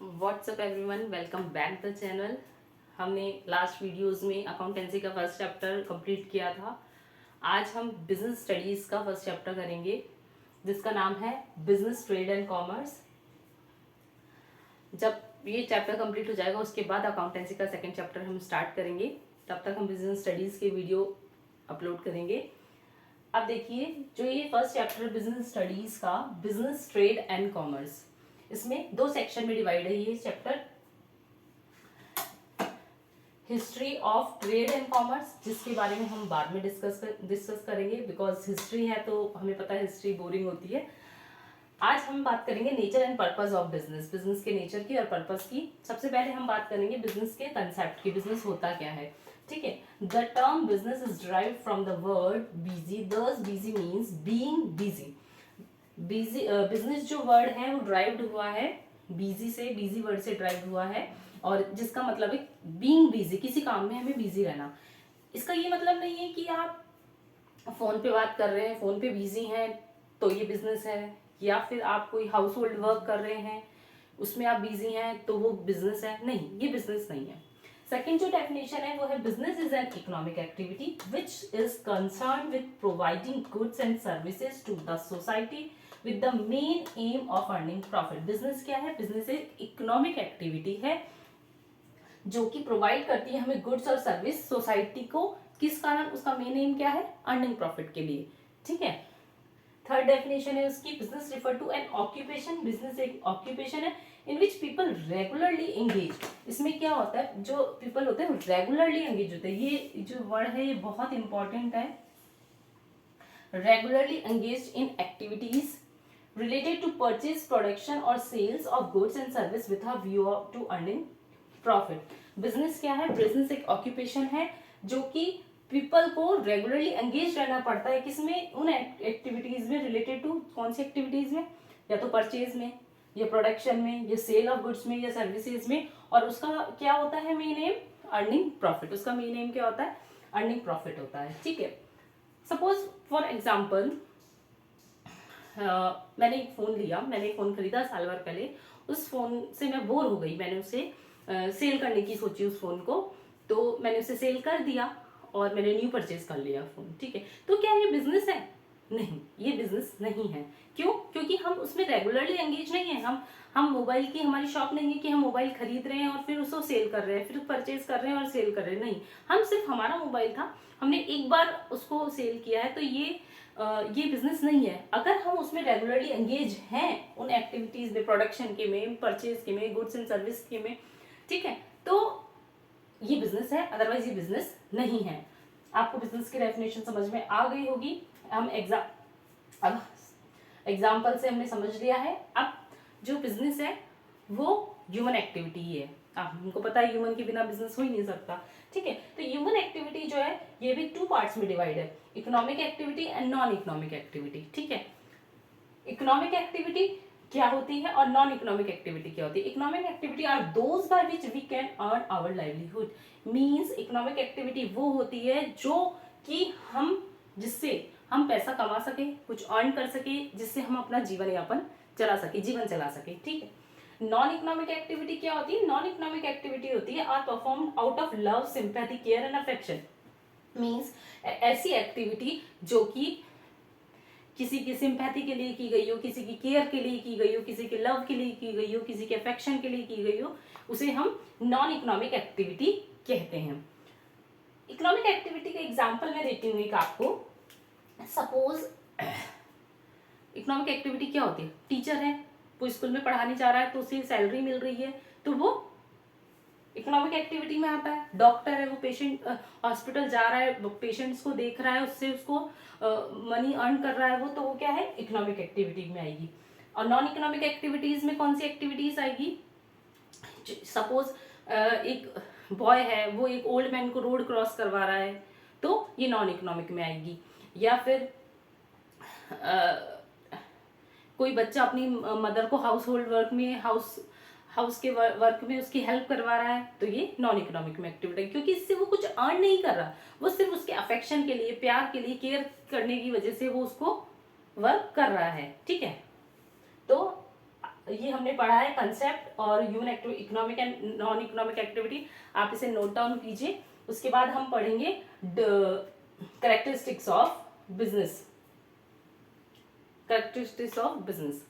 WhatsApp everyone, welcome back the channel. हमने last videos में accountancy का फर्स्ट चैप्टर कंप्लीट किया था। आज हम बिजनेस स्टडीज़ का फर्स्ट चैप्टर करेंगे जिसका नाम है बिजनेस ट्रेड एंड कॉमर्स। जब ये चैप्टर कंप्लीट हो जाएगा उसके बाद अकाउंटेंसी का सेकंड चैप्टर हम स्टार्ट करेंगे। तब तक हम बिजनेस स्टडीज़ के वीडियो अपलोड करेंगे। अब देखिए, जो ये फर्स्ट चैप्टर बिजनेस स्टडीज़ का बिजनेस ट्रेड एंड कॉमर्स, इसमें दो सेक्शन में डिवाइड है ये chapter. History of trade and commerce, जिसके बारे में हम बाद में डिस्कस करेंगे, बिकॉज हिस्ट्री है तो हमें पता है हिस्ट्री बोरिंग होती है। आज हम बात करेंगे nature and purpose of business, business के नेचर की और पर्पस की। सबसे पहले हम बात करेंगे बिजनेस के कंसेप्ट की, बिजनेस होता क्या है। ठीक है, the term business is derived from the word busy, thus busy means being busy. Busy business जो वर्ड है वो ड्राइव्ड हुआ है बिजी से, बिजी वर्ड से ड्राइव हुआ है, और जिसका मतलब है बीइंग बिजी, किसी काम में हमें बिजी रहना। इसका ये मतलब नहीं है कि आप फोन पे बात कर रहे हैं, फोन पे बिजी हैं तो ये बिजनेस है, या फिर आप कोई हाउस होल्ड वर्क कर रहे हैं उसमें आप बिजी हैं तो वो बिजनेस है। नहीं, ये बिजनेस नहीं है। सेकेंड जो डेफिनेशन है वो है business is an economic activity which is concern with providing goods and services to the society with the main aim of earning profit. Business क्या है? बिजनेस एक इकोनॉमिक एक्टिविटी है जो कि प्रोवाइड करती है हमें गुड्स और सर्विस सोसाइटी को। किस कारण? उसका मेन एम क्या है? अर्निंग प्रॉफिट के लिए। ठीक है। थर्ड डेफिनेशन है उसकी, business refer to an occupation. Business एक ऑक्यूपेशन है in which people regularly engage. इसमें क्या होता है, जो पीपल होते हैं रेगुलरली एंगेज होते हैं। ये जो वर्ड है ये बहुत इंपॉर्टेंट है। Regularly engage in activities related to purchase, production or sales of goods and service with a view to earning profit। Business क्या है? बिजनेस एक ऑक्यूपेशन है जो कि पीपल को रेगुलरली एंगेज रहना पड़ता है किसमें? उन एक्टिविटीज में। रिलेटेड टू कौन सी एक्टिविटीज में? या तो परचेज में, या प्रोडक्शन में, या सेल ऑफ गुड्स में, या सर्विसेज में। और उसका क्या होता है मेन एम? Earning profit. उसका मेन एम क्या होता है? अर्निंग प्रॉफिट होता है। ठीक है। सपोज फॉर एग्जाम्पल, मैंने एक फ़ोन लिया, मैंने एक फ़ोन खरीदा साल भर पहले। उस फ़ोन से मैं बोर हो गई, मैंने उसे सेल करने की सोची उस फ़ोन को, तो मैंने उसे सेल कर दिया और मैंने न्यू परचेज कर लिया फ़ोन। ठीक है, तो क्या ये बिजनेस है? नहीं, ये बिजनेस नहीं है। क्यों? क्योंकि हम उसमें रेगुलरली एंगेज नहीं है। हम मोबाइल की, हमारी शॉप नहीं है कि हम मोबाइल खरीद रहे हैं और फिर उसको सेल कर रहे हैं, फिर परचेज कर रहे हैं और सेल कर रहे हैं। नहीं, हम सिर्फ, हमारा मोबाइल था, हमने एक बार उसको सेल किया है, तो ये बिजनेस नहीं है। अगर हम उसमें रेगुलरली एंगेज हैं उन एक्टिविटीज में, प्रोडक्शन के में, परचेज के में, गुड्स एंड सर्विस के में, ठीक है, तो ये बिजनेस है। अदरवाइज ये बिजनेस नहीं है। आपको बिजनेस की डेफिनेशन समझ में आ गई होगी। हम अब एग्जाम्पल से हमने समझ लिया है। अब जो बिजनेस है वो ह्यूमन एक्टिविटी ही है। हमको पता है ह्यूमन के बिना बिजनेस हो ही नहीं सकता। ठीक है, तो ह्यूमन एक्टिविटी जो है ये भी टू पार्ट्स में डिवाइड है, economic activity and non economic activity. ठीक है, इकोनॉमिक एक्टिविटी क्या होती है और नॉन इकोनॉमिक एक्टिविटी क्या होती है? Economic activity are those by which we can earn our livelihood. Means economic activity वो होती है जो कि जिससे हम पैसा कमा सके, कुछ अर्न कर सके, जिससे हम अपना जीवन यापन चला सके। ठीक है। नॉन इकोनॉमिक एक्टिविटी क्या होती है? नॉन इकोनॉमिक एक्टिविटी होती है are perform out of love, sympathy, care and affection. Means ऐसी एक्टिविटी जो कि किसी की सिंपैथी के लिए की गई हो, किसी की केयर के लिए की गई हो, किसी के लव के लिए की गई हो, किसी के अफेक्शन के लिए की गई हो, उसे हम नॉन इकोनॉमिक एक्टिविटी कहते हैं। इकोनॉमिक एक्टिविटी का एग्जांपल मैं देती हूँ एक आपको। सपोज इकोनॉमिक एक्टिविटी क्या होती है? टीचर है, वो स्कूल में पढ़ाने जा रहा है तो उसे सैलरी मिल रही है, तो वो इकोनॉमिक एक्टिविटी में आता है। डॉक्टर है, वो पेशेंट हॉस्पिटल जा रहा है, पेशेंट्स को देख रहा है, उससे उसको मनी अर्न कर रहा है वो, तो वो क्या है? इकोनॉमिक एक्टिविटी में आएगी। और नॉन इकोनॉमिक एक्टिविटीज में कौन सी एक्टिविटीज आएगी? सपोज एक बॉय है, वो एक ओल्ड मैन को रोड क्रॉस करवा रहा है, तो ये नॉन इकोनॉमिक में आएगी। या फिर कोई बच्चा अपनी मदर को हाउस होल्ड वर्क में, हाउस के वर्क में उसकी हेल्प करवा रहा है, तो ये नॉन इकोनॉमिक में एक्टिविटी है, क्योंकि इससे वो कुछ अर्न नहीं कर रहा, वो सिर्फ उसके अफेक्शन के लिए, प्यार के लिए, केयर करने की वजह से वो उसको वर्क कर रहा है। ठीक है, तो ये हमने पढ़ा है कंसेप्ट और human economic and non economic activity, आप इसे नोट डाउन कीजिए। उसके बाद हम पढ़ेंगे characteristics of business, characteristics of business.